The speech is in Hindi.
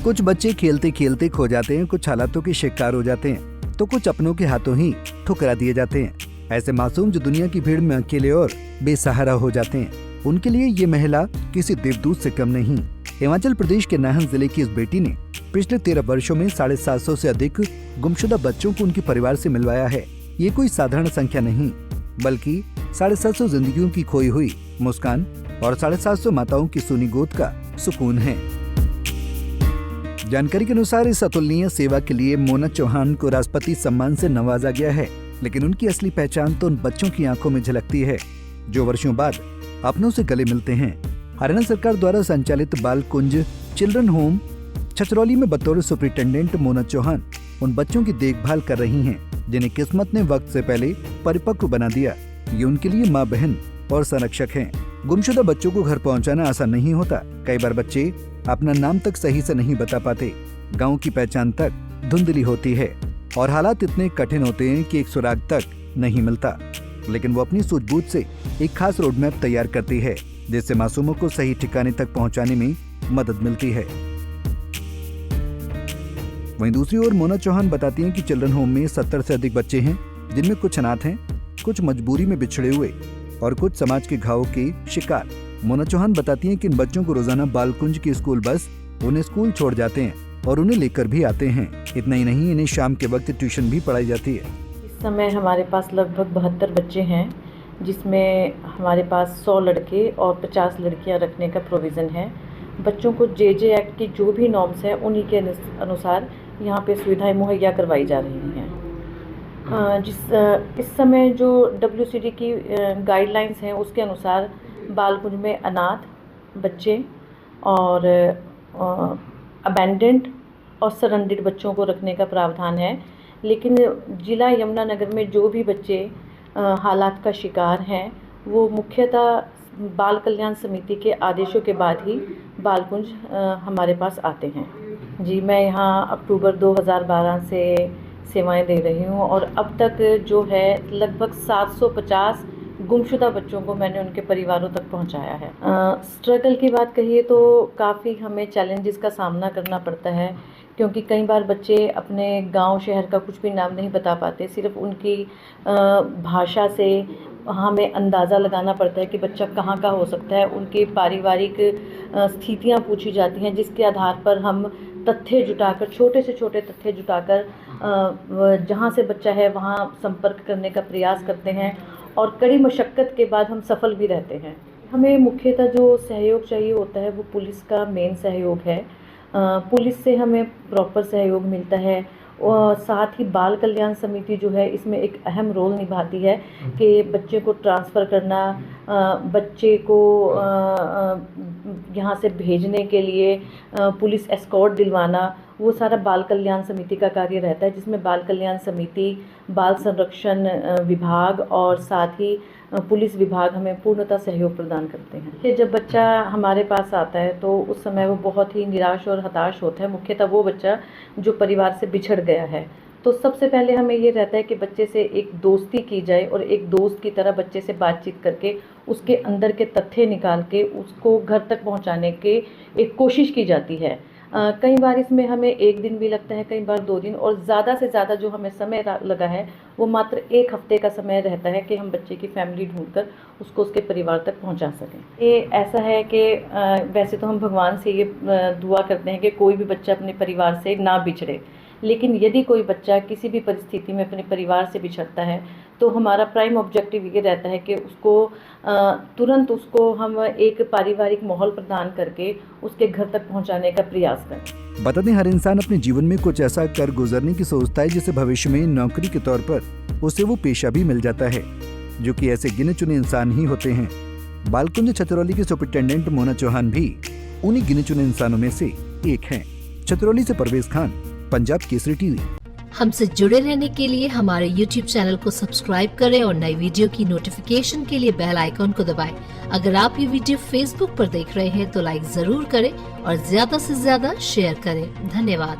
कुछ बच्चे खेलते खेलते खो जाते हैं, कुछ हालातों के शिकार हो जाते हैं, तो कुछ अपनों के हाथों ही ठुकरा दिए जाते हैं। ऐसे मासूम जो दुनिया की भीड़ में अकेले और बेसहारा हो जाते हैं, उनके लिए ये महिला किसी देवदूत से कम नहीं। हिमाचल प्रदेश के नाहन जिले की इस बेटी ने पिछले 13 वर्षों में 750 से अधिक गुमशुदा बच्चों को उनके परिवार से मिलवाया है। ये कोई साधारण संख्या नहीं, बल्कि 750 जिंदगियों की खोई हुई मुस्कान और 750 माताओं की सुनी गोद का सुकून है। जानकारी के अनुसार इस अतुलनीय सेवा के लिए मोना चौहान को राष्ट्रपति सम्मान से नवाजा गया है, लेकिन उनकी असली पहचान तो उन बच्चों की आंखों में झलकती है जो वर्षों बाद अपनों से गले मिलते हैं। हरियाणा सरकार द्वारा संचालित बाल कुंज चिल्ड्रन होम छछरौली में बतौर सुपरिटेंडेंट मोना चौहान उन बच्चों की देखभाल कर रही हैं, जिन्हें किस्मत ने वक्त से पहले परिपक्व बना दिया। ये उनके लिए माँ, बहन और संरक्षक हैं। गुमशुदा बच्चों को घर पहुंचाना आसान नहीं होता। कई बार बच्चे अपना नाम तक सही से नहीं बता पाते, गांव की पहचान तक धुंधली होती है और हालात इतने कठिन होते हैं कि एक सुराग तक नहीं मिलता। लेकिन वो अपनी सूझबूझ से एक खास रोड मैप तैयार करती है, जिससे मासूमों को सही ठिकाने तक पहुंचाने में मदद मिलती है। वहीं दूसरी ओर मोना चौहान बताती हैं कि चिल्ड्रन होम में 70 से अधिक बच्चे हैं, जिनमें कुछ अनाथ हैं, कुछ मजबूरी में बिछड़े हुए और कुछ समाज के घावों के शिकार। मोना चौहान बताती हैं कि इन बच्चों को रोजाना बालकुंज की स्कूल बस उन्हें स्कूल छोड़ जाते हैं और उन्हें लेकर भी आते हैं। इतना ही नहीं, इन्हें शाम के वक्त ट्यूशन भी पढ़ाई जाती है। इस समय हमारे पास लगभग 72 बच्चे हैं, जिसमें हमारे पास 100 लड़के और 50 लड़कियां रखने का प्रोविज़न है। बच्चों को जे एक्ट की जो भी नॉर्म्स हैं उन्हीं के अनुसार यहाँ पे सुविधाएं मुहैया करवाई जा रही हैं। इस समय जो WCD की गाइडलाइंस हैं उसके अनुसार बालकुंज में अनाथ बच्चे और अबैंडेंड और सरेंडर्ड बच्चों को रखने का प्रावधान है। लेकिन जिला यमुनानगर में जो भी बच्चे हालात का शिकार हैं, वो मुख्यतः बाल कल्याण समिति के आदेशों के बाद ही बालकुंज हमारे पास आते हैं। जी, मैं यहाँ अक्टूबर 2012 से सेवाएं दे रही हूँ और अब तक जो है लगभग 750 गुमशुदा बच्चों को मैंने उनके परिवारों तक पहुँचाया है। स्ट्रगल की बात कहिए तो काफ़ी हमें चैलेंजेस का सामना करना पड़ता है, क्योंकि कई बार बच्चे अपने गांव शहर का कुछ भी नाम नहीं बता पाते। सिर्फ उनकी भाषा से हमें अंदाज़ा लगाना पड़ता है कि बच्चा कहाँ का हो सकता है। उनकी पारिवारिक स्थितियाँ पूछी जाती हैं, जिसके आधार पर हम तथ्य जुटाकर, छोटे से छोटे तथ्य जुटाकर जहाँ से बच्चा है वहाँ संपर्क करने का प्रयास करते हैं और कड़ी मशक्क़त के बाद हम सफल भी रहते हैं। हमें मुख्यतः जो सहयोग चाहिए होता है वो पुलिस का मेन सहयोग है। पुलिस से हमें प्रॉपर सहयोग मिलता है और साथ ही बाल कल्याण समिति जो है इसमें एक अहम रोल निभाती है कि बच्चे को ट्रांसफ़र करना, बच्चे को यहाँ से भेजने के लिए पुलिस एस्कॉर्ट दिलवाना, वो सारा बाल कल्याण समिति का कार्य रहता है, जिसमें बाल कल्याण समिति, बाल संरक्षण विभाग और साथ ही पुलिस विभाग हमें पूर्णतः सहयोग प्रदान करते हैं। कि जब बच्चा हमारे पास आता है तो उस समय वो बहुत ही निराश और हताश होता है, मुख्यतः वो बच्चा जो परिवार से बिछड़ गया है। तो सबसे पहले हमें ये रहता है कि बच्चे से एक दोस्ती की जाए और एक दोस्त की तरह बच्चे से बातचीत करके उसके अंदर के तथ्य निकाल के उसको घर तक पहुंचाने की एक कोशिश की जाती है। कई बार इसमें हमें 1 दिन भी लगता है, कई बार 2 दिन, और ज़्यादा से ज़्यादा जो हमें समय लगा है वो मात्र 1 हफ्ते का समय रहता है कि हम बच्चे की फैमिली ढूंढकर उसको उसके परिवार तक पहुंचा सकें। ये ऐसा है कि वैसे तो हम भगवान से ये दुआ करते हैं कि कोई भी बच्चा अपने परिवार से ना बिछड़े, लेकिन यदि कोई बच्चा किसी भी परिस्थिति में अपने परिवार से बिछड़ता है तो हमारा प्राइम ऑब्जेक्टिव ये रहता है कि उसको तुरंत उसको हम एक पारिवारिक माहौल प्रदान करके उसके घर तक पहुंचाने का प्रयास करें। बता दें, हर इंसान अपने जीवन में कुछ ऐसा कर गुजरने की सोचता है जिसे भविष्य में नौकरी के तौर पर उसे वो पेशा भी मिल जाता है, जो कि ऐसे गिने चुने इंसान ही होते हैं। बालकुंज छछरौली के सुपरिटेंडेंट मोना चौहान भी उन्हीं गिने चुने इंसानों में से एक हैं। छछरौली से परवेज खान, पंजाब केसरी टीवी। हमसे जुड़े रहने के लिए हमारे YouTube चैनल को सब्सक्राइब करें और नई वीडियो की नोटिफिकेशन के लिए बेल आइकॉन को दबाएं। अगर आप ये वीडियो Facebook पर देख रहे हैं तो लाइक जरूर करें और ज्यादा से ज्यादा शेयर करें। धन्यवाद।